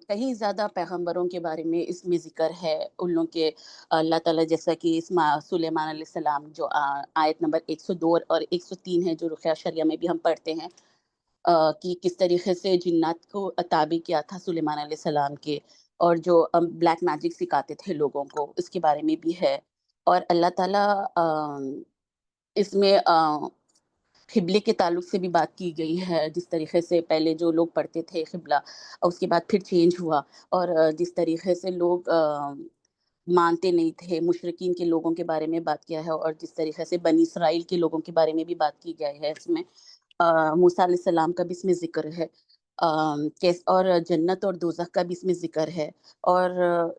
H: کہیں زیادہ پیغمبروں کے بارے میں اس میں ذکر ہے، ان لوگوں کے اللہ تعالیٰ، جیسا کہ سلیمان علیہ السلام جو آیت نمبر 102 اور 103 ہے، جو رقیہ شریعہ میں بھی ہم پڑھتے ہیں، کہ کس طریقے سے جنات کو تابع کیا تھا سلیمان علیہ السلام کے، اور جو بلیک میجک سکھاتے تھے لوگوں کو، اس کے بارے میں بھی ہے. اور اللہ تعالیٰ اس میں قبلے کے تعلق سے بھی بات کی گئی ہے، جس طریقے سے پہلے جو لوگ پڑھتے تھے قبلہ، اس کے بعد پھر چینج ہوا، اور جس طریقے سے لوگ مانتے نہیں تھے، مشرکین کے لوگوں کے بارے میں بات کیا ہے، اور جس طریقے سے بنی اسرائیل کے لوگوں کے بارے میں بھی بات کی گئی ہے. اس میں موسیٰ علیہ السلام کا بھی اس میں ذکر ہے، اور جنت اور دوزخ کا بھی اس میں ذکر ہے. اور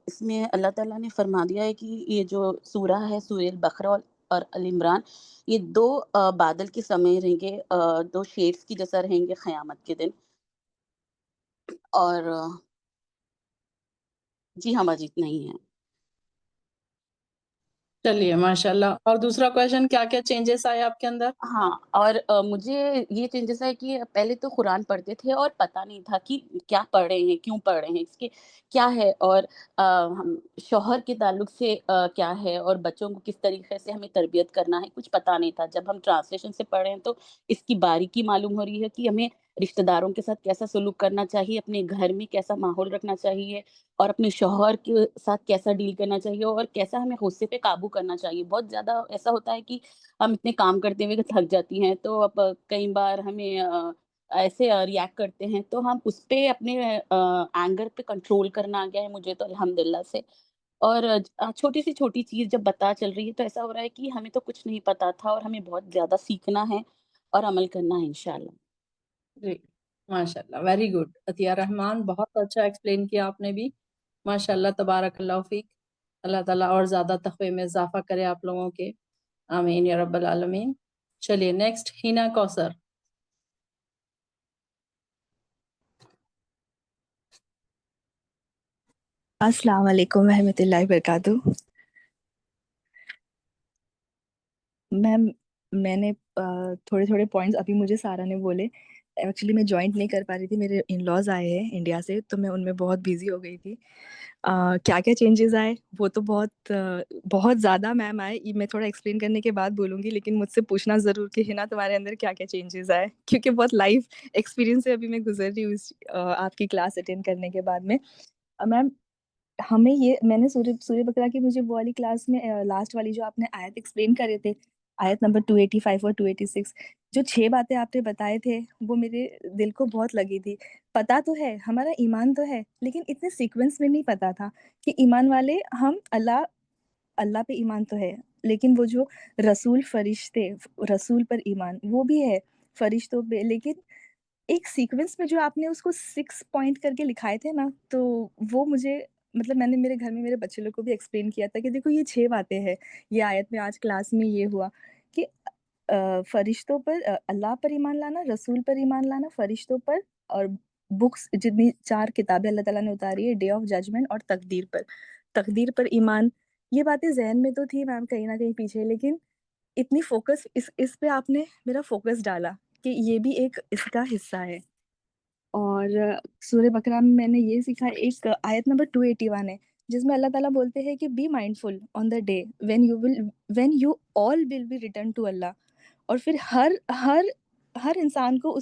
H: اس میں اللہ تعالیٰ نے فرما دیا ہے کہ یہ جو سورہ ہے، سورہ البقرہ اور ال عمران، یہ دو بادل کے سمے رہیں گے، دو شیڈز کی جیسا رہیں گے قیامت کے دن. اور جی ہاں، بس اتنا ہی ہے.
B: چلیے ماشاء اللہ. اور دوسرا کویشچن، کیا کیا چینجز آئے آپ کے اندر؟
H: ہاں، اور مجھے یہ چینجز ہے کہ پہلے تو قرآن پڑھتے تھے اور پتہ نہیں تھا کہ کیا پڑھ رہے ہیں، کیوں پڑھ رہے ہیں، اس کے کیا ہے، اور شوہر کے تعلق سے کیا ہے، اور بچوں کو کس طریقے سے ہمیں تربیت کرنا ہے، کچھ پتہ نہیں تھا. جب ہم ٹرانسلیشن سے پڑھ رہے ہیں تو اس کی باریکی معلوم ہو رہی ہے کہ ہمیں رشتہ داروں کے ساتھ کیسا سلوک کرنا چاہیے، اپنے گھر میں کیسا ماحول رکھنا چاہیے، اور اپنے شوہر کے ساتھ کیسا ڈیل کرنا چاہیے، اور کیسا ہمیں غصے پہ قابو کرنا چاہیے. بہت زیادہ ایسا ہوتا ہے کہ ہم اتنے کام کرتے ہوئے تھک جاتی ہیں، تو اب کئی بار ہمیں ایسے ریئیکٹ کرتے ہیں، تو ہم اس پہ اپنے اینگر پہ کنٹرول کرنا آ گیا ہے مجھے تو الحمدللہ سے. اور چھوٹی سی چھوٹی چیز جب پتہ چل رہی ہے تو ایسا ہو رہا ہے کہ ہمیں تو کچھ نہیں پتا تھا، اور ہمیں بہت زیادہ سیکھنا ہے اور عمل کرنا ہے انشاءاللہ.
B: جی ماشاء اللہ، ویری گڈ. عطیہ رحمان، بہت اچھا ایکسپلین کیا آپ نے بھی، ماشاء اللہ، تبارک اللہ فیک. اللہ تعالیٰ اور زیادہ تقوی میں اضافہ کرے آپ لوگوں کے، آمین یا رب العالمین. چلیے نیکسٹ، ہینا کوثر.
I: السلام علیکم ورحمۃ اللہ وبرکاتہ. میم، میں نے تھوڑے پوائنٹس ابھی مجھے سارا نے بولے. ایکچولی میں جوائنٹ نہیں کر پا رہی تھی، میرے ان لاز آئے ہیں انڈیا سے، تو میں ان میں بہت بیزی ہو گئی تھی. کیا کیا چینجز آئے وہ تو بہت زیادہ میم آئے. میں تھوڑا ایکسپلین کرنے کے بعد بولوں گی، لیکن مجھ سے پوچھنا ضرور کہ ہنا تمہارے اندر کیا کیا چینجز آئے، کیونکہ بہت لائف ایکسپیرینس سے ابھی میں گزر رہی ہوں آپ کی کلاس اٹینڈ کرنے کے بعد میں. میم، ہمیں میں نے سورہ بقرہ کی مجھے وہ والی کلاس میں لاسٹ والی جو آپ نے آیت ایکسپلین کرے تھے، آیت نمبر 285 اور 286، جو 6 باتیں آپ نے بتائے تھے وہ میرے دل کو بہت لگی تھی. پتا تو ہے، ہمارا ایمان تو ہے، لیکن اتنے سیکوینس میں نہیں پتا تھا کہ ایمان والے ہم اللہ پہ ایمان تو ہے، لیکن وہ جو رسول فرشتے، رسول پر ایمان وہ بھی ہے، فرشتوں پہ. لیکن ایک سیکوینس میں جو آپ نے اس کو 6 پوائنٹ کر کے لکھائے تھے نا، تو وہ مجھے مطلب میں نے میرے گھر میں میرے بچے لوگ کو بھی ایکسپلین کیا تھا کہ دیکھو یہ 6 باتیں ہیں. یہ آیت میں آج کلاس میں یہ ہوا کہ فرشتوں پر، اللہ پر ایمان لانا، رسول پر ایمان لانا، فرشتوں پر، اور بکس جتنی 4 کتابیں اللہ تعالیٰ نے اتاری ہے، ڈے آف ججمنٹ، اور تقدیر پر ایمان. یہ باتیں ذہن میں تو تھی میم کہیں نہ کہیں پیچھے، لیکن اتنی فوکس اس پہ آپ نے میرا فوکس ڈالا کہ یہ بھی ایک اس کا حصہ ہے. اور سورہ بقرہ میں نے یہ سیکھا، ایک آیت نمبر 281 ہے جس میں اللہ تعالیٰ بولتے ہیں کہ be mindful on the day when you all will be return to Allah. اور پھر ہر انسان کو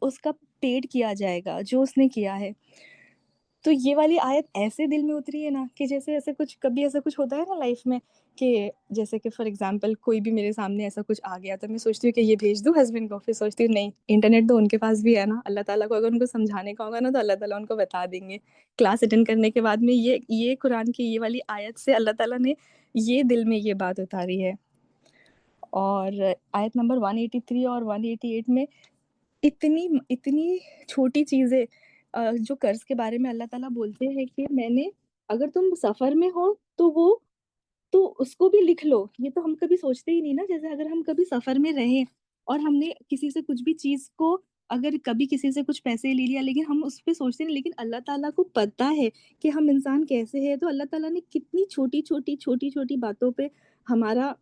I: اس کا پیڈ کیا جائے گا جو اس نے کیا ہے. تو یہ والی آیت ایسے دل میں اتری ہے نا کہ جیسے ایسے کچھ ہوتا ہے نا لائف میں کہ جیسے کہ فار ایگزامپل کوئی بھی میرے سامنے ایسا کچھ آ گیا تو میں سوچتی ہوں کہ یہ بھیج دوں ہسبینڈ کو، پھر سوچتی ہوں نہیں، انٹرنیٹ تو ان کے پاس بھی ہے نا، اللہ تعالیٰ کو اگر ان کو سمجھانے کا ہوگا نا تو اللہ تعالیٰ ان کو بتا دیں گے۔ کلاس اٹینڈ کرنے کے بعد میں یہ قرآن کی یہ والی آیت سے اللہ تعالیٰ نے یہ دل میں یہ بات اتاری ہے۔ اور آیت نمبر 183 اور 188 میں اتنی چھوٹی چیزیں جو قرض کے بارے میں اللہ تعالیٰ بولتے ہیں کہ میں نے، اگر تم سفر میں ہو تو اس کو بھی لکھ لو۔ یہ تو ہم کبھی سوچتے ہی نہیں نا، جیسے اگر ہم کبھی سفر میں رہیں اور ہم نے کسی سے کچھ بھی چیز کو، اگر کبھی کسی سے کچھ پیسے لے لیا لیکن ہم اس پہ سوچتے نہیں، لیکن اللہ تعالیٰ کو پتہ ہے کہ ہم انسان کیسے ہیں، تو اللہ تعالیٰ نے کتنی چھوٹی چھوٹی باتوں پہ ہمارا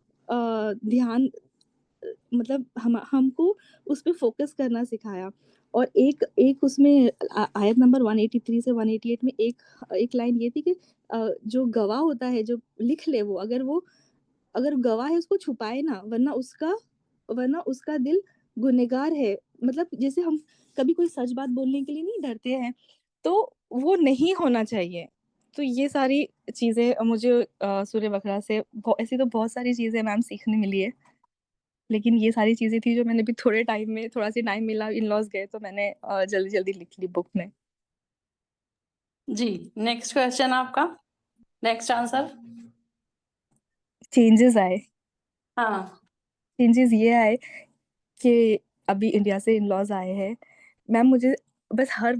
I: دھیان، مطلب ہم کو اس پہ فوکس کرنا سکھایا۔ اور ایک اس میں آیت نمبر 183 سے 188 میں ایک لائن یہ تھی کہ جو گواہ ہوتا ہے، جو لکھ لے وہ اگر گواہ ہے اس کو چھپائے نا، ورنہ اس کا دل گنہگار ہے۔ مطلب جیسے ہم کبھی کوئی سچ بات بولنے کے لیے نہیں ڈرتے ہیں، تو وہ نہیں ہونا چاہیے۔ تو یہ ساری چیزیں مجھے سورہ بقرہ سے ایسی تو بہت ساری چیزیں میم سیکھنے ملی ہے، لیکن یہ ساری چیزیں تھی جو میں نے بھی تھوڑا سی ٹائم ملا، ان لاز گئے تو میں نے جلدی لکھ لی بک میں۔
B: جی نیکسٹ کوشچن آپ کا، نیکسٹ آنسر۔
I: چینجز آئے،
B: ہاں
I: چینجز یہ آئے کہ ابھی انڈیا سے ان لاز آئے ہیں میم، مجھے بس ہر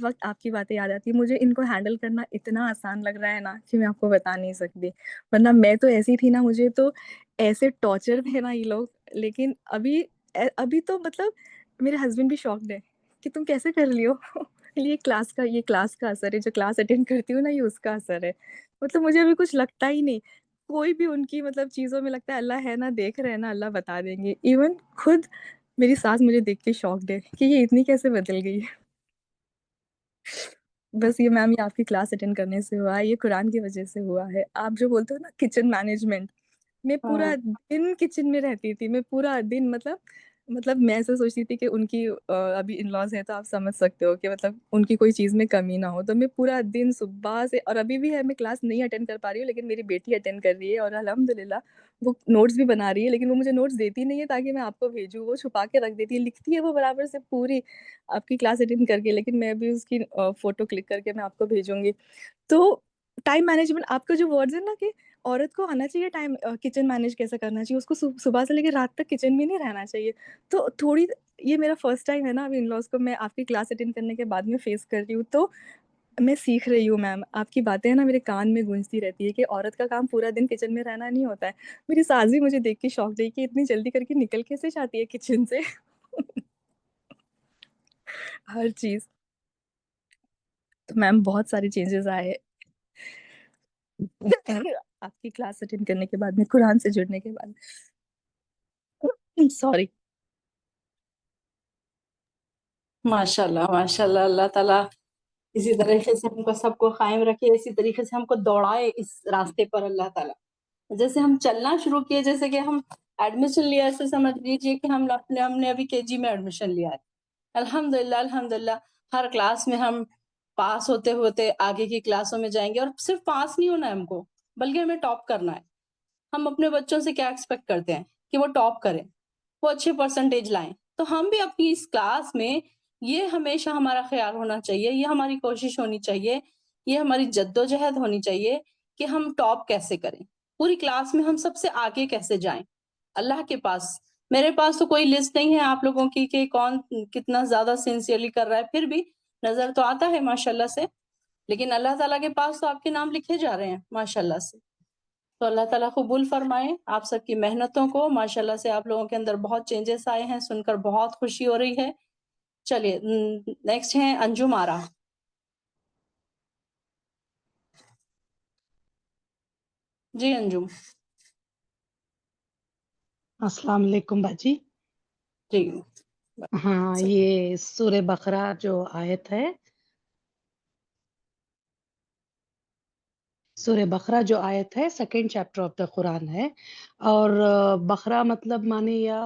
I: وقت آپ کی باتیں یاد آتی ہیں، مجھے ان کو ہینڈل کرنا اتنا آسان لگ رہا ہے نا کہ میں آپ کو بتا نہیں سکتی، ورنہ میں تو ایسی تھی نا، مجھے تو ایسے ٹارچر تھے نا یہ لوگ، لیکن ابھی تو مطلب میرے ہسبینڈ بھی شاکڈ ہے کہ تم کیسے کر لیو۔ یہ کلاس کا اثر ہے، جو کلاس اٹینڈ کرتی ہوں نا یہ اس کا اثر ہے، مطلب مجھے ابھی کچھ لگتا ہی نہیں، کوئی بھی ان کی مطلب چیزوں میں لگتا ہے اللہ ہے نا، دیکھ رہے ہیں نا، اللہ بتا دیں گے۔ ایون خود میری ساس مجھے دیکھ کے شاکڈ ہے کہ یہ اتنی کیسے بدل گئی ہے۔ بس یہ میم یہ آپ کی کلاس اٹینڈ کرنے سے ہوا ہے، یہ قرآن کی وجہ سے ہوا ہے۔ آپ جو بولتے ہو نا کچن مینجمنٹ، میں پورا دن کچن میں رہتی تھی، میں پورا دن مطلب میں ایسا سوچتی تھی کہ ان کی ابھی ان لاز ہیں تو آپ سمجھ سکتے ہو کہ مطلب ان کی کوئی چیز میں کمی نہ ہو، تو میں پورا دن صبح سے، اور ابھی بھی ہے میں کلاس نہیں اٹینڈ کر پا رہی ہوں، لیکن میری بیٹی اٹینڈ کر رہی ہے اور الحمدللہ وہ نوٹس بھی بنا رہی ہے، لیکن وہ مجھے نوٹس دیتی نہیں ہے تاکہ میں آپ کو بھیجوں، وہ چھپا کے رکھ دیتی ہے، لکھتی ہے وہ برابر سے پوری آپ کی کلاس اٹینڈ کر کے، لیکن میں بھی اس کی فوٹو کلک کر کے میں آپ کو بھیجوں گی۔ تو ٹائم مینجمنٹ، آپ کا جو ورڈز ہے نا کہ عورت کو آنا چاہیے ٹائم کچن مینیج کیسے کرنا چاہیے، اس کو صبح سے لے کے رات تک کچن میں نہیں رہنا چاہیے، تو تھوڑی یہ میرا فرسٹ ٹائم ہے نا ابھی ان لاز کو میں آپ کی کلاس اٹینڈ کرنے کے بعد میں فیس کر رہی ہوں، تو میں سیکھ رہی ہوں میم، آپ کی باتیں نا میرے کان میں گونجتی رہتی ہے کہ عورت کا کام پورا دن کچن میں رہنا نہیں ہوتا ہے۔ میری ساس بھی مجھے دیکھ کے شوق رہی کہ اتنی جلدی کر کے نکل کیسے جاتی ہے کچن سے۔ ہر چیز تو میم بہت سارے چینجز آئے آپ کی کلاس اٹینڈ کرنے کے بعد میں، قرآن سے جڑنے کے بعد۔ سوری۔
B: ماشاء اللہ، اللہ تعالیٰ اسی طریقے سے ہم کو سب کو قائم رکھے، اسی طریقے سے ہم کو دوڑائے اس راستے پر اللہ تعالیٰ۔ جیسے ہم چلنا شروع کیے، جیسے کہ ہم ایڈمیشن لیا، ایسے سمجھ لیجیے کہ ہم نے ابھی KG میں ایڈمیشن لیا ہے، الحمدللہ ہر کلاس میں ہم پاس ہوتے آگے کی کلاسوں میں جائیں گے، اور صرف پاس نہیں ہونا ہے ہم کو، بلکہ ہمیں ٹاپ کرنا ہے۔ ہم اپنے بچوں سے کیا ایکسپیکٹ کرتے ہیں کہ وہ ٹاپ کریں، وہ اچھے پرسنٹیج لائیں، تو ہم بھی اپنی اس کلاس میں یہ ہمیشہ ہمارا خیال ہونا چاہیے، یہ ہماری کوشش ہونی چاہیے، یہ ہماری جدوجہد ہونی چاہیے کہ ہم ٹاپ کیسے کریں، پوری کلاس میں ہم سب سے آگے کیسے جائیں۔ اللہ کے پاس، میرے پاس تو کوئی لسٹ نہیں ہے آپ لوگوں کی کہ کون کتنا زیادہ سنسیئرلی کر رہا ہے، پھر بھی نظر تو آتا ہے ماشاءاللہ سے، لیکن اللہ تعالیٰ کے پاس تو آپ کے نام لکھے جا رہے ہیں ماشاءاللہ سے۔ تو اللہ تعالیٰ قبول فرمائے آپ سب کی محنتوں کو، ماشاءاللہ سے آپ لوگوں کے اندر بہت چینجز آئے ہیں، سن کر بہت خوشی ہو رہی ہے۔ چلیے نیکسٹ ہیں انجم آرا۔ جی انجم۔
J: السلام علیکم باجی۔
B: جی
J: ہاں، یہ سورہ بقرہ جو آیت ہے، سورہ بقرہ جو آیت ہے 2nd چیپٹر آف دا قرآن ہے، اور بقرہ مطلب مانے یا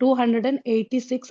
J: 286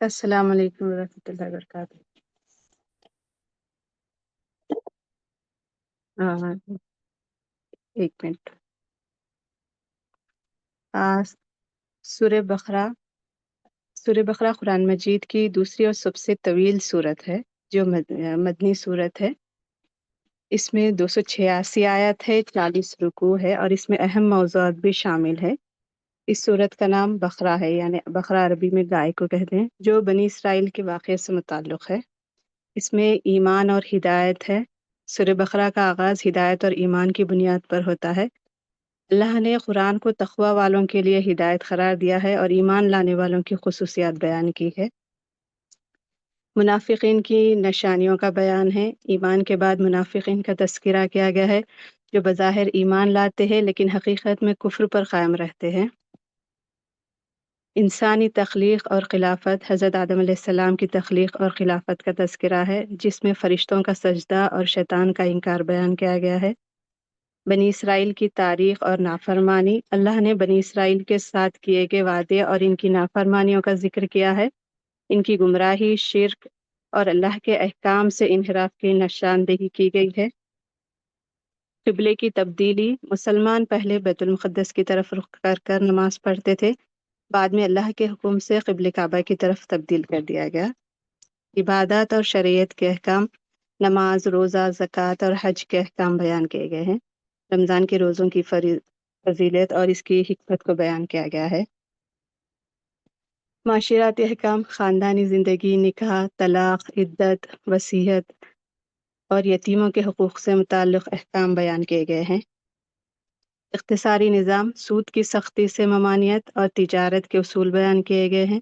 K: السلام علیکم ورحمۃ اللہ وبرکاتہ. ہاں، ایک منٹ. سورہ بقرہ قرآن مجید کی دوسری اور سب سے طویل سورت ہے جو مدنی سورت ہے. اس میں 286 آیت ہے، 40 رکوع ہے اور اس میں اہم موضوعات بھی شامل ہے. اس سورت کا نام بقرہ ہے، یعنی بقرہ عربی میں گائے کو کہتے ہیں، جو بنی اسرائیل کے واقعے سے متعلق ہے. اس میں ایمان اور ہدایت ہے. سورہ بقرہ کا آغاز ہدایت اور ایمان کی بنیاد پر ہوتا ہے. اللہ نے قرآن کو تقوی والوں کے لیے ہدایت قرار دیا ہے اور ایمان لانے والوں کی خصوصیات بیان کی ہے. منافقین کی نشانیوں کا بیان ہے. ایمان کے بعد منافقین کا تذکرہ کیا گیا ہے جو بظاہر ایمان لاتے ہیں لیکن حقیقت میں کفر پر قائم رہتے ہیں. انسانی تخلیق اور خلافت، حضرت آدم علیہ السلام کی تخلیق اور خلافت کا تذکرہ ہے جس میں فرشتوں کا سجدہ اور شیطان کا انکار بیان کیا گیا ہے. بنی اسرائیل کی تاریخ اور نافرمانی، اللہ نے بنی اسرائیل کے ساتھ کیے گئے وعدے اور ان کی نافرمانیوں کا ذکر کیا ہے. ان کی گمراہی، شرک اور اللہ کے احکام سے انحراف کی نشاندہی کی گئی ہے. قبلے کی تبدیلی، مسلمان پہلے بیت المقدس کی طرف رخ کر نماز پڑھتے تھے، بعد میں اللہ کے حکم سے قبلہ کعبہ کی طرف تبدیل کر دیا گیا. عبادات اور شریعت کے احکام، نماز، روزہ، زکوٰۃ اور حج کے احکام بیان کیے گئے ہیں. رمضان کے روزوں کی فضیلت اور اس کی حکمت کو بیان کیا گیا ہے. معاشراتی احکام، خاندانی زندگی، نکاح، طلاق، عدت، وصیت اور یتیموں کے حقوق سے متعلق احکام بیان کیے گئے ہیں. اقتصادی نظام، سود کی سختی سے ممانعت اور تجارت کے اصول بیان کیے گئے ہیں.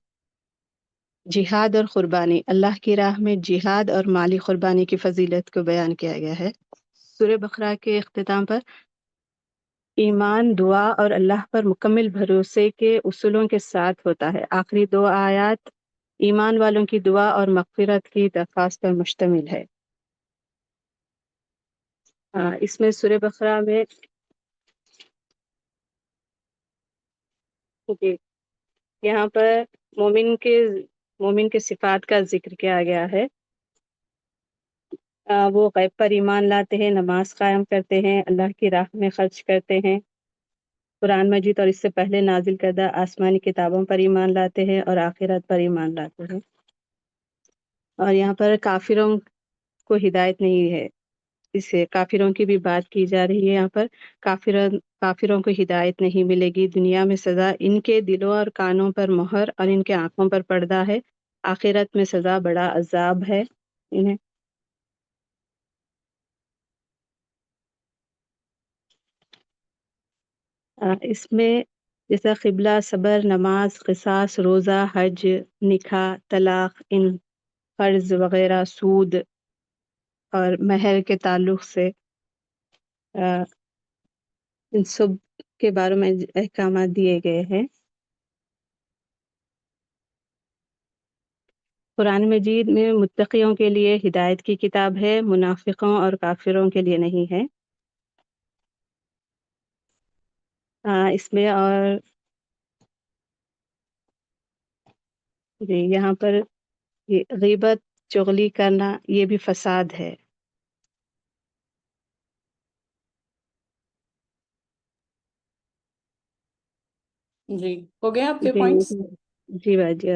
K: جہاد اور قربانی، اللہ کی راہ میں جہاد اور مالی قربانی کی فضیلت کو بیان کیا گیا ہے. سورہ بقرہ کے اختتام پر ایمان، دعا اور اللہ پر مکمل بھروسے کے اصولوں کے ساتھ ہوتا ہے. آخری 2 آیات ایمان والوں کی دعا اور مغفرت کی درخواست پر مشتمل ہے. اس میں سورہ بقرہ میں جی یہاں پر مومن کے صفات کا ذکر کیا گیا ہے. وہ غیب پر ایمان لاتے ہیں، نماز قائم کرتے ہیں، اللہ کی راہ میں خرچ کرتے ہیں، قرآن مجید اور اس سے پہلے نازل کردہ آسمانی کتابوں پر ایمان لاتے ہیں اور آخرت پر ایمان لاتے ہیں. اور یہاں پر کافروں کو ہدایت نہیں ہے، اس سے کافروں کی بھی بات کی جا رہی ہے. یہاں پر کافروں کو ہدایت نہیں ملے گی. دنیا میں سزا ان کے دلوں اور کانوں پر مہر اور ان کے آنکھوں پر پردہ ہے. آخرت میں سزا بڑا عذاب ہے انہیں. اس میں جیسا قبلہ، صبر، نماز، قصاص، روزہ، حج، نکاح، طلاق، ان قرض وغیرہ، سود اور مہر کے تعلق سے ان سب کے بارے میں احکامات دیے گئے ہیں. قرآن مجید میں متقیوں کے لیے ہدایت کی کتاب ہے، منافقوں اور کافروں کے لیے نہیں ہے. اس میں اور جی یہاں پر غیبت، چغلی کرنا یہ بھی فساد ہے.
B: جی ہو گیا آپ کے
K: جی
B: پوائنٹس؟
K: جی باجی.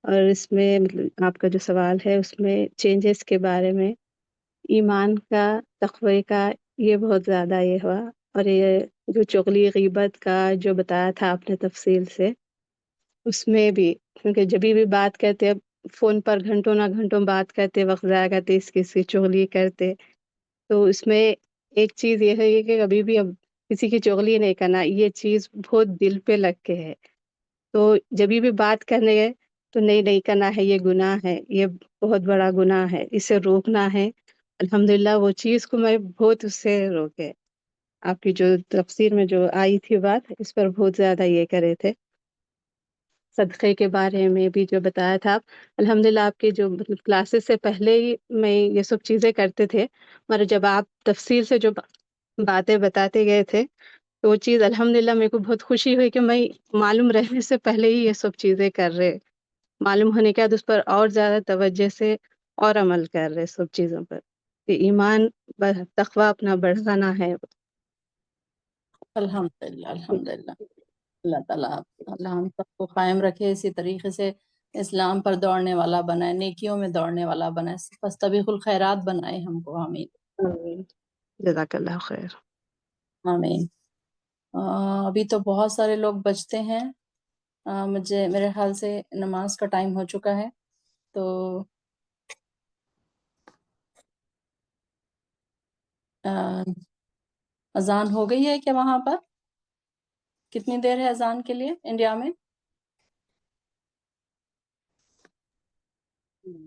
K: اور اس میں مطلب آپ کا جو سوال ہے اس میں چینجز کے بارے میں، ایمان کا، تقوی کا، یہ بہت زیادہ یہ ہوا. اور یہ جو چغلی غیبت کا جو بتایا تھا آپ نے تفصیل سے، اس میں بھی کیونکہ جب بھی بات کرتے فون پر گھنٹوں نہ گھنٹوں بات کرتے، وقت ضائع کرتے، اس کی چغلی کرتے، تو اس میں ایک چیز یہ ہے کہ کبھی بھی اب کسی کی چغلی نہیں کرنا. یہ چیز بہت دل پہ لگ کے ہے، تو جب بھی بات کرنے گئے تو نہیں کرنا ہے، یہ گناہ ہے، یہ بہت بڑا گناہ ہے، اسے روکنا ہے. الحمدللہ وہ چیز کو میں بہت اس سے روکے. آپ کی جو تفسیر میں جو آئی تھی بات، اس پر بہت زیادہ یہ کرے تھے. صدقے کے بارے میں بھی جو بتایا تھا، الحمدللہ آپ کے جو مطلب کلاسز سے پہلے ہی میں یہ سب چیزیں کرتے تھے، مگر جب آپ تفصیل سے جو باتیں بتاتے گئے تھے تو وہ چیز الحمدللہ میرے کو بہت خوشی ہوئی کہ میں معلوم رہنے سے پہلے ہی یہ سب چیزیں کر رہے. معلوم ہونے کے بعد اس پر اور زیادہ توجہ سے اور عمل کر رہے سب چیزوں پر، کہ ایمان تقوی اپنا بڑھانا ہے۔
B: الحمدللہ الحمدللہ، اللہ تعالیٰ ہم سب کو قائم رکھے، اسی طریقے سے اسلام پر دوڑنے والا بنائے، نیکیوں میں دوڑنے والا بنائے، فاستبقوا الخیرات بنائے ہم کو، آمین
K: آمین۔ جزاک اللہ خیر۔
B: آمین۔ ابھی تو بہت سارے لوگ بچتے ہیں، میرے خیال سے نماز کا ٹائم ہو چکا ہے، تو اذان ہو گئی ہے کیا وہاں پر؟ کتنی دیر ہے اذان کے لیے انڈیا میں؟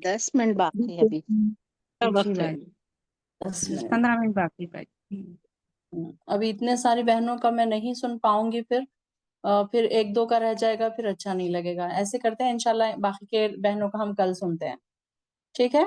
H: 10 منٹ باقی ہے ابھی۔
K: وقت ہے۔
B: 10 منٹ۔
L: 15 منٹ باقی بھائی۔
B: ابھی اتنے ساری بہنوں کا میں نہیں سن پاؤں گی، پھر ایک دو کا رہ جائے گا، پھر اچھا نہیں لگے گا۔ ایسے کرتے ہیں انشاءاللہ باقی کے بہنوں کا ہم کل سنتے ہیں، ٹھیک ہے؟